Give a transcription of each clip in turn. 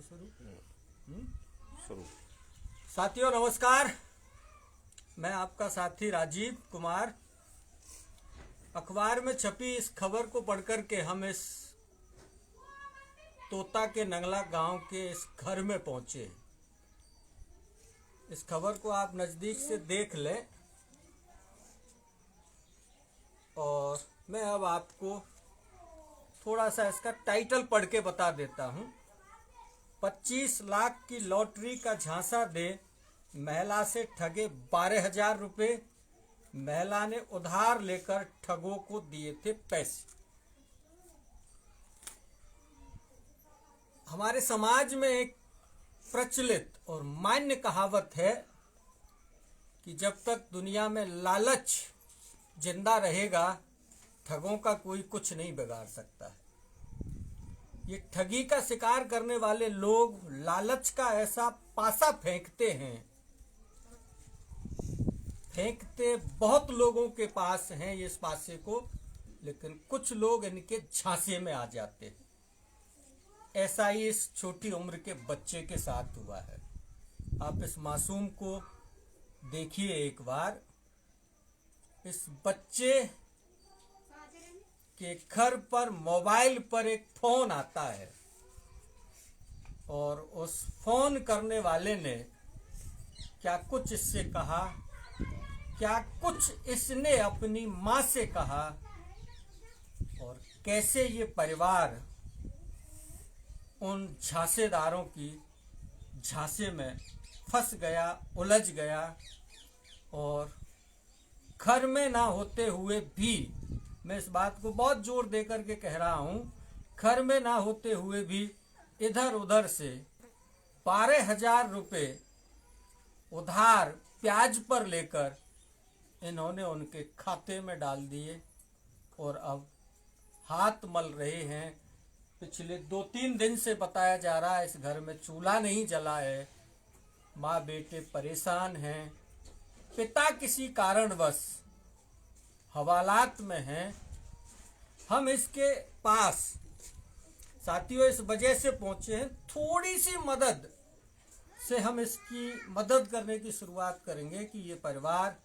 शुरू। साथियों नमस्कार, मैं आपका साथी राजीव कुमार। अखबार में छपी इस खबर को पढ़कर के हम इस तोता के नंगला गांव के इस घर में पहुंचे। इस खबर को आप नज़दीक से देख लें और मैं अब आपको थोड़ा सा इसका टाइटल पढ़ के बता देता हूं। 25 लाख की लॉटरी का झांसा दे महिला से ठगे 12,000 रुपए। महिला ने उधार लेकर ठगों को दिए थे पैसे। हमारे समाज में एक प्रचलित और मान्य कहावत है कि जब तक दुनिया में लालच जिंदा रहेगा ठगों का कोई कुछ नहीं बिगाड़ सकता है। ये ठगी का शिकार करने वाले लोग लालच का ऐसा पासा फेंकते बहुत लोगों के पास हैं ये इस पासे को, लेकिन कुछ लोग इनके झांसे में आ जाते हैं। ऐसा ही इस छोटी उम्र के बच्चे के साथ हुआ है। आप इस मासूम को देखिए एक बार। इस बच्चे के घर पर मोबाइल पर एक फोन आता है और उस फोन करने वाले ने क्या कुछ इससे कहा, क्या कुछ इसने अपनी माँ से कहा और कैसे ये परिवार उन झांसेदारों की झांसे में फंस गया, उलझ गया। और घर में ना होते हुए भी, मैं इस बात को बहुत जोर देकर के कह रहा हूं, घर में ना होते हुए भी इधर उधर से 12,000 रुपए उधार ब्याज पर लेकर इन्होंने उनके खाते में डाल दिए और अब हाथ मल रहे हैं। पिछले 2-3 दिन से बताया जा रहा है इस घर में चूल्हा नहीं जला है। माँ बेटे परेशान हैं। पिता किसी कारणवश हवालात में हैं। हम इसके पास साथियों इस वजह से पहुंचे हैं, थोड़ी सी मदद से हम इसकी मदद करने की शुरुआत करेंगे कि ये परिवार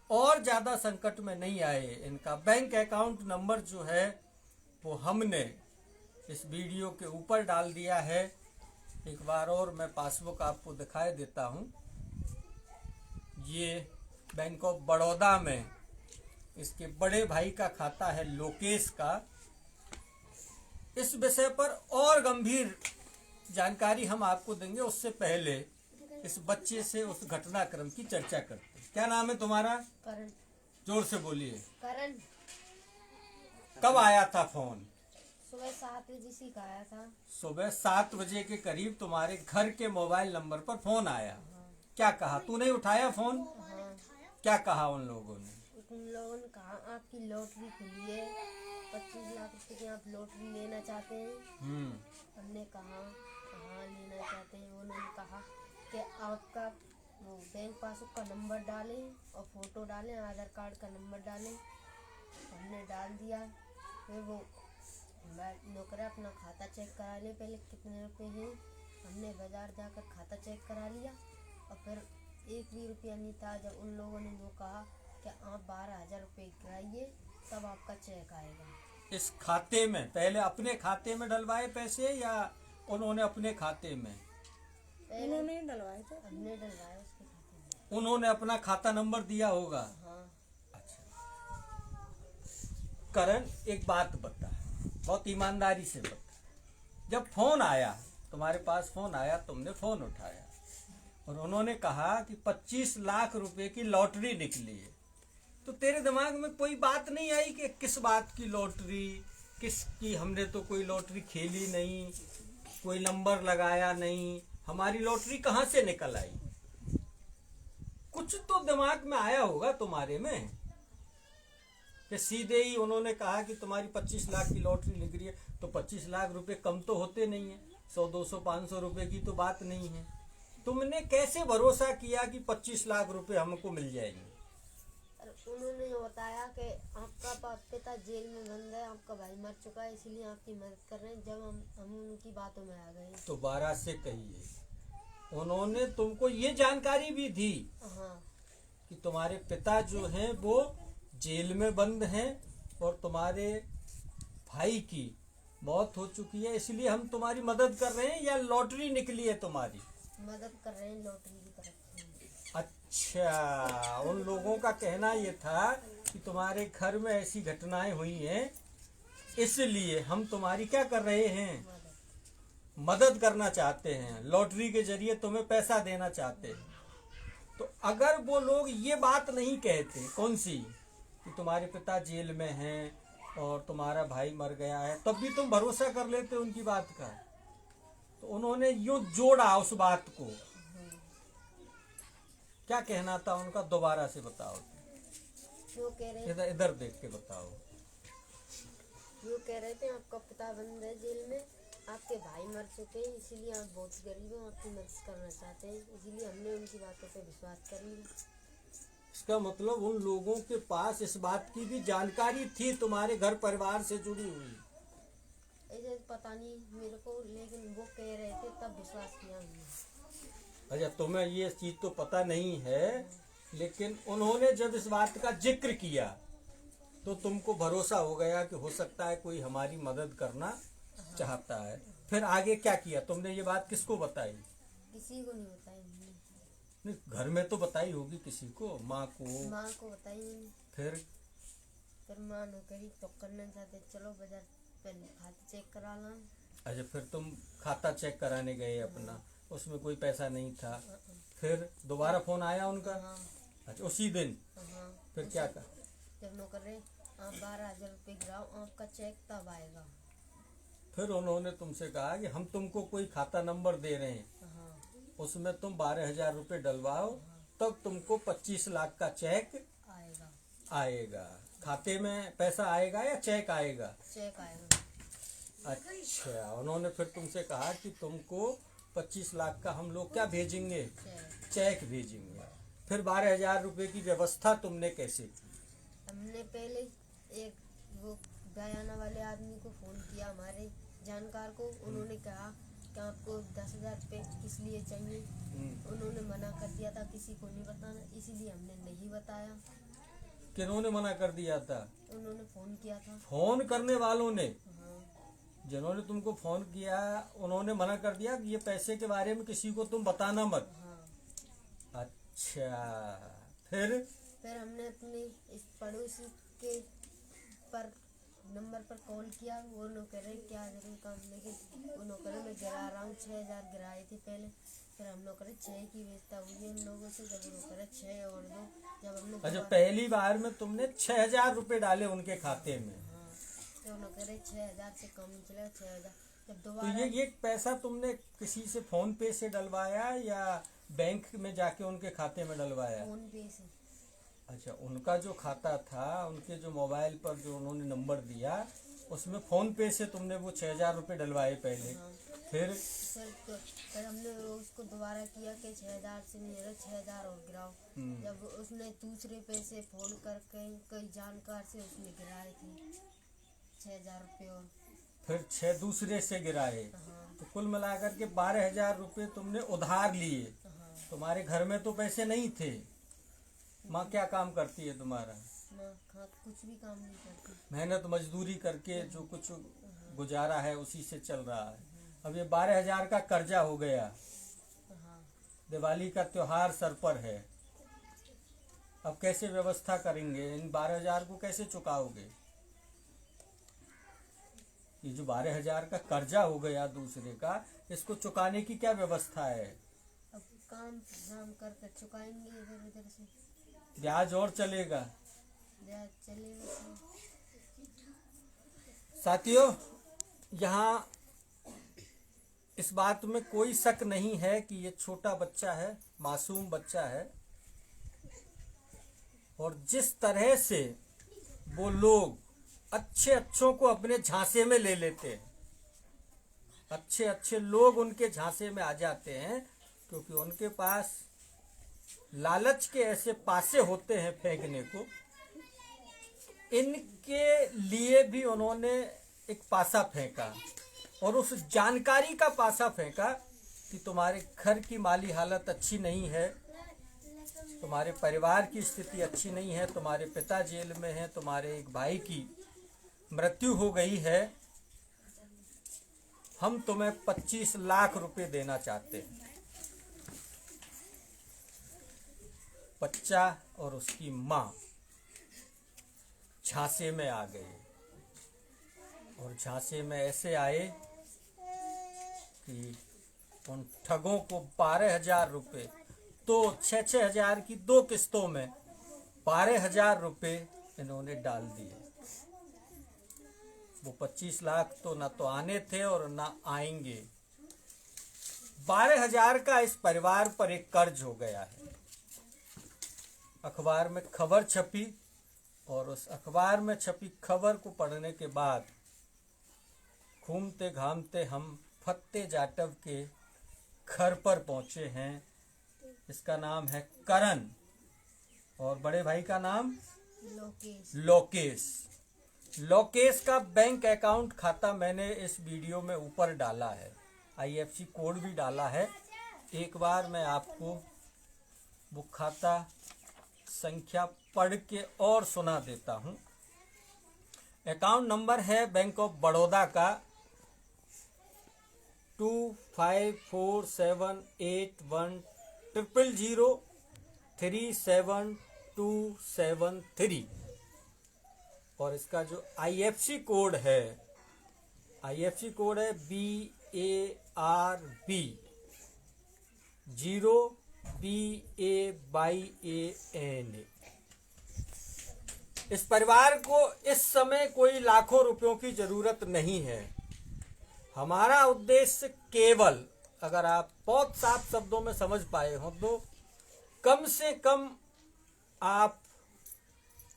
और ज़्यादा संकट में नहीं आए। इनका बैंक अकाउंट नंबर जो है वो हमने इस वीडियो के ऊपर डाल दिया है। एक बार और मैं पासबुक आपको दिखाई देता हूं। ये बैंक ऑफ बड़ौदा में इसके बड़े भाई का खाता है, लोकेश का। इस विषय पर और गंभीर जानकारी हम आपको देंगे, उससे पहले इस बच्चे से उस घटनाक्रम की चर्चा करते हैं। क्या नाम है तुम्हारा? करण। जोर से बोलिए। करण। कब आया था फोन? सुबह 7 बजे से आया था। सुबह 7 बजे के करीब तुम्हारे घर के मोबाइल नंबर पर फोन आया। क्या कहा? तू नहीं उठाया फोन? हाँ। क्या कहा उन लोगों ने? उन लोगों ने कहा आपकी लॉटरी खुली है, 25 लाख रुपए की आप लॉटरी लेना चाहते हैं। हमने कहा कहाँ लेना चाहते हैं। उन्होंने कहा कि आपका वो बैंक पासबुक का नंबर डालें और फोटो डालें, आधार कार्ड का नंबर डालें। हमने डाल दिया। फिर वो नौकर अपना खाता चेक करा ले, पहले कितने रुपए हैं। हमने बाजार जाकर खाता चेक करा लिया और फिर 1 भी रुपया नहीं था। जब उन लोगों ने वो कहा कि आप 12,000 रुपये गिराइए तब आपका चेक आएगा। इस खाते में पहले अपने खाते में डलवाए पैसे या उन्होंने अपने खाते में? उन्होंने डलवाए थे। हमने डलवाए उसके खाते में। उन्होंने अपना खाता नंबर दिया होगा। हाँ। अच्छा करण, एक बात बता, बहुत ईमानदारी से बता। जब फोन आया, तुम्हारे पास फोन आया, तुमने फोन उठाया और उन्होंने कहा कि 25 लाख रुपए की लॉटरी निकली है, तो तेरे दिमाग में कोई बात नहीं आई कि किस बात की लॉटरी, किसकी? हमने तो कोई लॉटरी खेली नहीं, कोई नंबर लगाया नहीं, हमारी लॉटरी कहाँ से निकल आई? कुछ तो दिमाग में आया होगा तुम्हारे में कि सीधे ही उन्होंने कहा कि तुम्हारी 25 लाख की लॉटरी निकली है, तो 25 लाख रुपए कम तो होते नहीं है, 100, 200, 500 रुपए की तो बात नहीं है। तुमने कैसे भरोसा किया कि 25 लाख रुपए हमको मिल जाएंगे? उन्होंने ये बताया कि आपका पिता जेल में बंद है, आपका भाई मर चुका है, इसलिए आपकी मदद कर रहे हैं। जब हम उनकी बातों में आ गए। दोबारा से कहिए। उन्होंने तुमको ये जानकारी भी दी हाँ कि तुम्हारे पिता जो हैं वो जेल में बंद हैं और तुम्हारे भाई की मौत हो चुकी है, इसलिए हम तुम्हारी मदद कर रहे हैं, या लॉटरी निकली है तुम्हारी? मदद कर रहे हैं लॉटरी की तरफ से। अच्छा, उन लोगों का कहना ये था कि तुम्हारे घर में ऐसी घटनाएं हुई हैं, इसलिए हम तुम्हारी क्या कर रहे हैं? मदद करना चाहते हैं, लॉटरी के जरिए तुम्हें पैसा देना चाहते हैं। तो अगर वो लोग ये बात नहीं कहते, कौन सी, कि तुम्हारे पिता जेल में हैं और तुम्हारा भाई मर गया है, तब भी तुम भरोसा कर लेते उनकी बात का। तो उन्होंने यूं जोड़ा उस बात को। क्या कहना था उनका? दोबारा से बताओ। वो कह रहे इधर इधर देख के बताओ। वो कह रहे थे आपका पिता बंद है जेल में, आपके भाई मर चुके हैं, इसीलिए आप बहुत गरीब हैं, आपकी मदद करना चाहते हैं, इसीलिए हमने उनकी बातों पे विश्वास कर लिया। इसका मतलब उन लोगों के पास इस बात की भी जानकारी थी तुम्हारे घर परिवार से जुड़ी हुई। ऐसे पता नहीं मेरे को, लेकिन वो कह रहे थे तब विश्वास किया हमने। अच्छा, तुम्हें ये चीज तो पता नहीं है, लेकिन उन्होंने जब इस बात का जिक्र किया तो तुमको भरोसा हो गया कि हो सकता है कोई हमारी मदद करना चाहता है। फिर आगे क्या किया तुमने? ये बात किसको बताई? किसी को नहीं बताई हमने। नहीं, घर में तो बताई होगी किसी को, माँ को। माँ को बताई नहीं। फिर माँ ने कही तो करना चाहते, चलो बाजार पहले खाता चेक करा ला। अच्छा, फिर तुम खाता चेक कराने गए अपना, उसमें कोई पैसा नहीं था। फिर दोबारा फोन आया उनका? हाँ अच्छा, उसी दिन? हाँ। फिर क्या कहा? जब नो कर रहे आप 12,000 रुपये गिराओ, आपका चेक तब आएगा। फिर उन्होंने तुमसे कहा कि हम तुमको कोई खाता नंबर दे रहे हैं, हाँ उसमें तुम 12,000 रुपये डलवाओ, तब तुमको 25 लाख का चेक आएगा। आएगा। खाते में पैसा आएगा या चेक आएगा? चेक आएगा। अच्छा, उन्होंने फिर तुमसे कहा कि तुमको 25 लाख का हम लोग क्या भेजेंगे? चेक भेजेंगे। फिर 12,000 रुपये की व्यवस्था तुमने कैसे की? हमने पहले एक वो गयाना वाले आदमी को फोन किया, हमारे जानकार को। उन्होंने कहा कि आपको 10,000 रुपये किस लिए चाहिए। उन्होंने मना कर दिया था किसी को नहीं बताना, इसीलिए हमने नहीं बताया। किन्होंने मना कर दिया था? उन्होंने फोन किया था। फोन करने वालों ने? हाँ जिन्होंने तुमको फोन किया उन्होंने मना कर दिया कि ये पैसे के बारे में किसी को तुम बताना मत। हाँ। अच्छा, फिर हमने अपने इस पड़ोसी के पर नंबर पर कॉल किया। वो नो करे क्या जरूर काम, लेकिन वो नो करे मैं गिरा रहा हूँ। 6,000 गिराए थे पहले, फिर हम लोग करे 6 की व्यवस्था हुई है उन लोगों से। जब वो करे 6 और दो, जब हम लोग अच्छा, पहली बार में तुमने 6,000 रुपये डाले उनके खाते में? हाँ, तो उन्होंने करे 6,000 से कम नहीं चलेगा, 6,000। जब तो दोबारा ये पैसा तुमने किसी से फोन पे से डलवाया या बैंक में जाके उनके खाते में डलवाया? फोन पे से। अच्छा, उनका जो खाता था, उनके जो मोबाइल पर जो उन्होंने नंबर दिया, उसमें फोन पे से तुमने वो 6,000 रुपये डलवाए पहले। हाँ। फिर हमने उसको दोबारा किया कि 6,000 से नहीं रहा, 6,000 और गिराओ। जब उसने दूसरे पैसे फोन करके कई जानकार से उसने गिराए थे 6,000 रुपये और। फिर 6 दूसरे से गिराए। हाँ तो कुल मिलाकर के 12,000 रुपये तुमने उधार लिए। हाँ। तुम्हारे घर में तो पैसे नहीं थे। माँ क्या काम करती है तुम्हारा? माँ कुछ भी काम नहीं करती। मेहनत मजदूरी करके जो कुछ गुजारा है उसी से चल रहा है। अब ये 12,000 का कर्जा हो गया। हाँ। दिवाली का त्योहार सर पर है, अब कैसे व्यवस्था करेंगे? इन 12,000 को कैसे चुकाओगे? ये जो 12,000 का कर्जा हो गया दूसरे का, इसको चुकाने की क्या व्यवस्था है? अब काम कर चुकाएंगे इधर उधर से। ब्याज और चलेगा? ब्याज चलेगा। साथियों, यहाँ इस बात में कोई शक नहीं है कि ये छोटा बच्चा है, मासूम बच्चा है, और जिस तरह से वो लोग अच्छों को अपने झांसे में ले लेते हैं, अच्छे लोग उनके झांसे में आ जाते हैं, क्योंकि उनके पास लालच के ऐसे पासे होते हैं फेंकने को इनके लिए भी उन्होंने एक पासा फेंका और उस जानकारी का पासा फेंका कि तुम्हारे घर की माली हालत अच्छी नहीं है, तुम्हारे परिवार की स्थिति अच्छी नहीं है, तुम्हारे पिता जेल में हैं, तुम्हारे एक भाई की मृत्यु हो गई है, हम तुम्हें 25 लाख रुपए देना चाहते हैं। बच्चा और उसकी माँ झांसे में आ गए और झांसे में ऐसे आए कि उन ठगों को 12,000 रुपये, तो 6,000 की 2 किस्तों में 12,000 रुपये इन्होंने डाल दिए। वो 25 लाख तो ना तो आने थे और ना आएंगे। 12,000 का इस परिवार पर एक कर्ज हो गया है। अखबार में खबर छपी और उस अखबार में छपी खबर को पढ़ने के बाद घूमते घामते हम फत्ते जाटव के घर पर पहुंचे हैं। इसका नाम है करण और बड़े भाई का नाम लोकेश का बैंक अकाउंट खाता मैंने इस वीडियो में ऊपर डाला है, IFSC कोड भी डाला है। एक बार मैं आपको वो खाता संख्या पढ़ के और सुना देता हूं। अकाउंट नंबर है बैंक ऑफ बड़ौदा का 25478100037273 और इसका जो IFSC कोड है BARB 0BAYAN। इस परिवार को इस समय कोई लाखों रुपयों की जरूरत नहीं है। हमारा उद्देश्य केवल, अगर आप बहुत साफ शब्दों में समझ पाए हो तो कम से कम आप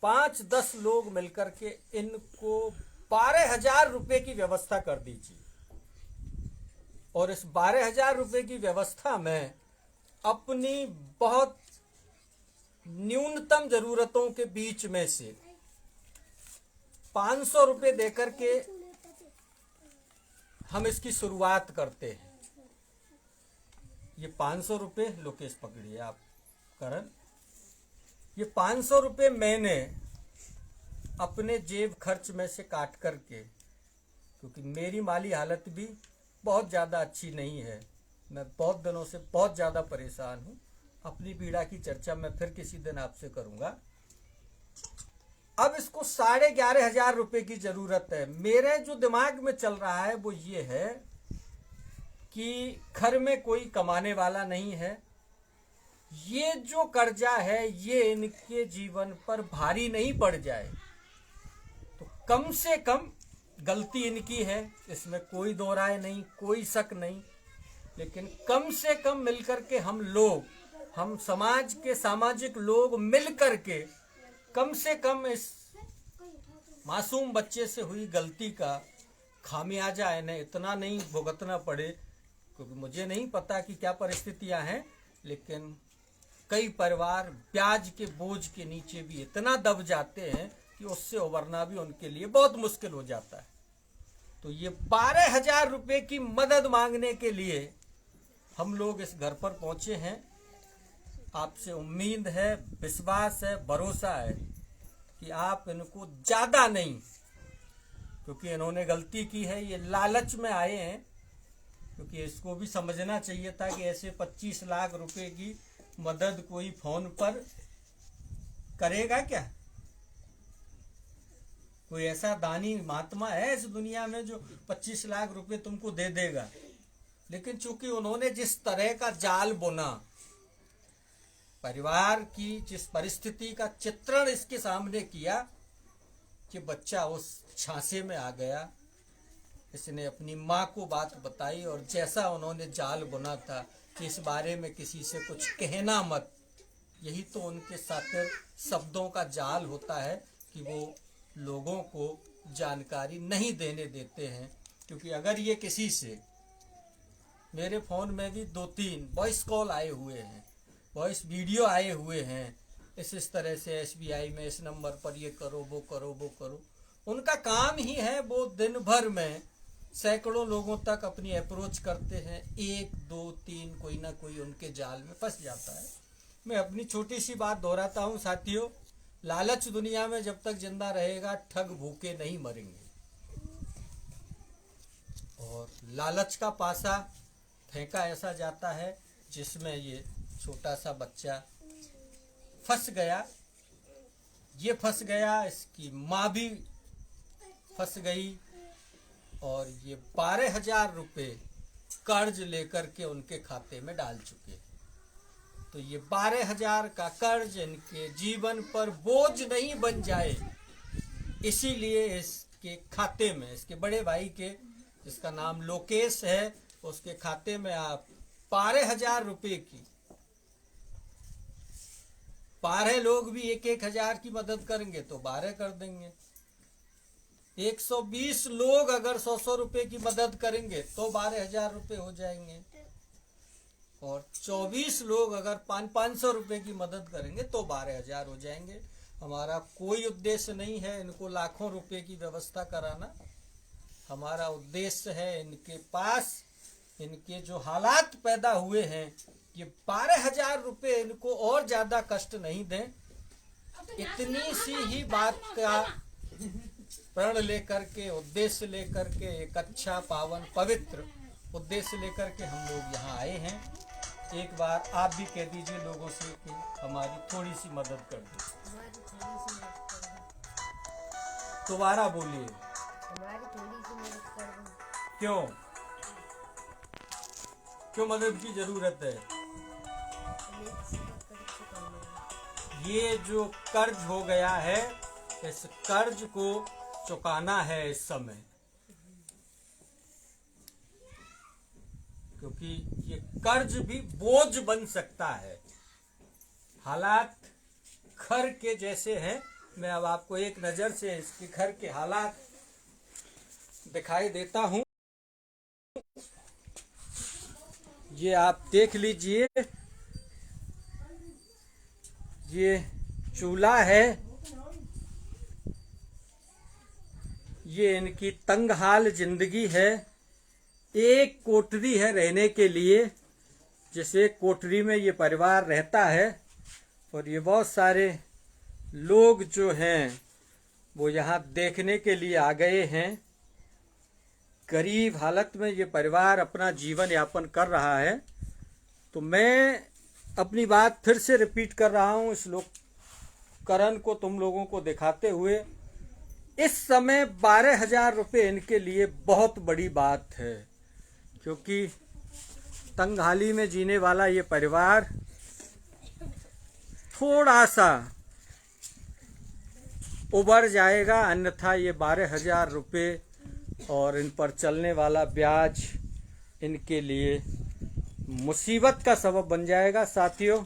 5-10 लोग मिलकर के इनको 12,000 रुपए की व्यवस्था कर दीजिए और इस 12,000 रुपए की व्यवस्था में अपनी बहुत न्यूनतम जरूरतों के बीच में से 500 रुपए देकर के हम इसकी शुरुआत करते हैं। ये 500 रुपए लोकेश पकड़िए आप करण, ये 500 रुपए मैंने अपने जेब खर्च में से काट करके, क्योंकि मेरी माली हालत भी बहुत ज़्यादा अच्छी नहीं है, मैं बहुत दिनों से बहुत ज़्यादा परेशान हूँ। अपनी पीड़ा की चर्चा मैं फिर किसी दिन आपसे करूँगा। अब इसको 11,500 रुपए की जरूरत है। मेरे जो दिमाग में चल रहा है वो ये है कि घर में कोई कमाने वाला नहीं है, ये जो कर्जा है ये इनके जीवन पर भारी नहीं पड़ जाए तो कम से कम गलती इनकी है, इसमें कोई दो राय नहीं, कोई शक नहीं, लेकिन कम से कम मिलकर के हम समाज के सामाजिक लोग मिलकर के कम से कम इस मासूम बच्चे से हुई गलती का खामियाजा इन्हें इतना नहीं भुगतना पड़े, क्योंकि मुझे नहीं पता कि क्या परिस्थितियां हैं, लेकिन कई परिवार ब्याज के बोझ के नीचे भी इतना दब जाते हैं कि उससे उबरना भी उनके लिए बहुत मुश्किल हो जाता है। तो ये 12,000 रुपए की मदद मांगने के लिए हम लोग इस घर पर पहुंचे हैं। आपसे उम्मीद है, विश्वास है, भरोसा है कि आप इनको ज़्यादा नहीं, क्योंकि इन्होंने गलती की है, ये लालच में आए हैं, क्योंकि इसको भी समझना चाहिए था कि ऐसे 25 लाख रुपए की मदद कोई फोन पर करेगा क्या? कोई ऐसा दानी महात्मा है इस दुनिया में जो 25 लाख रुपए तुमको दे देगा? लेकिन चूंकि उन्होंने जिस तरह का जाल बुना, परिवार की जिस परिस्थिति का चित्रण इसके सामने किया कि बच्चा उस झांसे में आ गया, इसने अपनी माँ को बात बताई और जैसा उन्होंने जाल बुना था कि इस बारे में किसी से कुछ कहना मत, यही तो उनके साथ शब्दों का जाल होता है कि वो लोगों को जानकारी नहीं देने देते हैं। क्योंकि अगर ये किसी से, मेरे फ़ोन में भी 2-3 वॉइस कॉल आए हुए हैं, वॉइस वीडियो आए हुए हैं इस तरह से SBI में इस नंबर पर ये करो वो करो वो करो। उनका काम ही है, वो दिन भर में सैकड़ों लोगों तक अपनी अप्रोच करते हैं, 1 2 3 कोई ना कोई उनके जाल में फंस जाता है। मैं अपनी छोटी सी बात दोहराता हूँ साथियों, लालच दुनिया में जब तक जिंदा रहेगा ठग भूखे नहीं मरेंगे। और लालच का पासा फेंका ऐसा जाता है जिसमें ये छोटा सा बच्चा फंस गया, ये फंस गया, इसकी माँ भी फंस गई और ये 12,000 रुपये कर्ज लेकर के उनके खाते में डाल चुके। तो ये 12,000 का कर्ज इनके जीवन पर बोझ नहीं बन जाए, इसीलिए इसके खाते में, इसके बड़े भाई के, जिसका नाम लोकेश है, उसके खाते में आप 12,000 रुपये की, 12 लोग भी 1,000 की मदद करेंगे तो 12 कर देंगे। 120 लोग अगर 100 रुपए की मदद करेंगे तो 12,000 रुपये हो जाएंगे। और 24 लोग अगर 500 रुपए की मदद करेंगे तो 12,000 हो जाएंगे। हमारा कोई उद्देश्य नहीं है इनको लाखों रुपए की व्यवस्था कराना। हमारा उद्देश्य है इनके पास, इनके जो हालात पैदा हुए हैं, ये 12,000 रुपये इनको और ज्यादा कष्ट नहीं दें। इतनी सी ही बात का प्रण लेकर के, उद्देश्य लेकर के, एक अच्छा पावन पवित्र उद्देश्य लेकर के हम लोग यहाँ आए हैं। एक बार आप भी कह दीजिए लोगों से कि हमारी थोड़ी सी मदद कर दो। दोबारा बोलिए। हमारी थोड़ी सी मदद कर दो। क्यों क्यों मदद की जरूरत है? ये जो कर्ज हो गया है, इस कर्ज को चुकाना है इस समय, क्योंकि ये कर्ज भी बोझ बन सकता है। हालात घर के जैसे हैं। मैं अब आपको एक नजर से इसके घर के हालात दिखाई देता हूं। ये आप देख लीजिए, ये चूल्हा है, ये इनकी तंग हाल जिंदगी है। एक कोठरी है रहने के लिए, जिस एक कोठरी में ये परिवार रहता है। और ये बहुत सारे लोग जो हैं वो यहाँ देखने के लिए आ गए हैं। गरीब हालत में ये परिवार अपना जीवन यापन कर रहा है। तो मैं अपनी बात फिर से रिपीट कर रहा हूँ इस लोककरण को तुम लोगों को दिखाते हुए। इस समय 12,000 रुपये इनके लिए बहुत बड़ी बात है, क्योंकि तंगहाली में जीने वाला ये परिवार थोड़ा सा उबर जाएगा, अन्यथा ये 12,000 रुपये और इन पर चलने वाला ब्याज इनके लिए मुसीबत का सबब बन जाएगा। साथियों,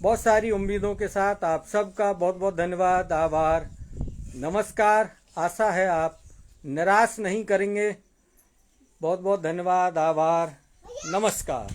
बहुत सारी उम्मीदों के साथ आप सबका बहुत बहुत धन्यवाद, आभार, नमस्कार। आशा है आप निराश नहीं करेंगे। बहुत बहुत धन्यवाद, आभार, नमस्कार।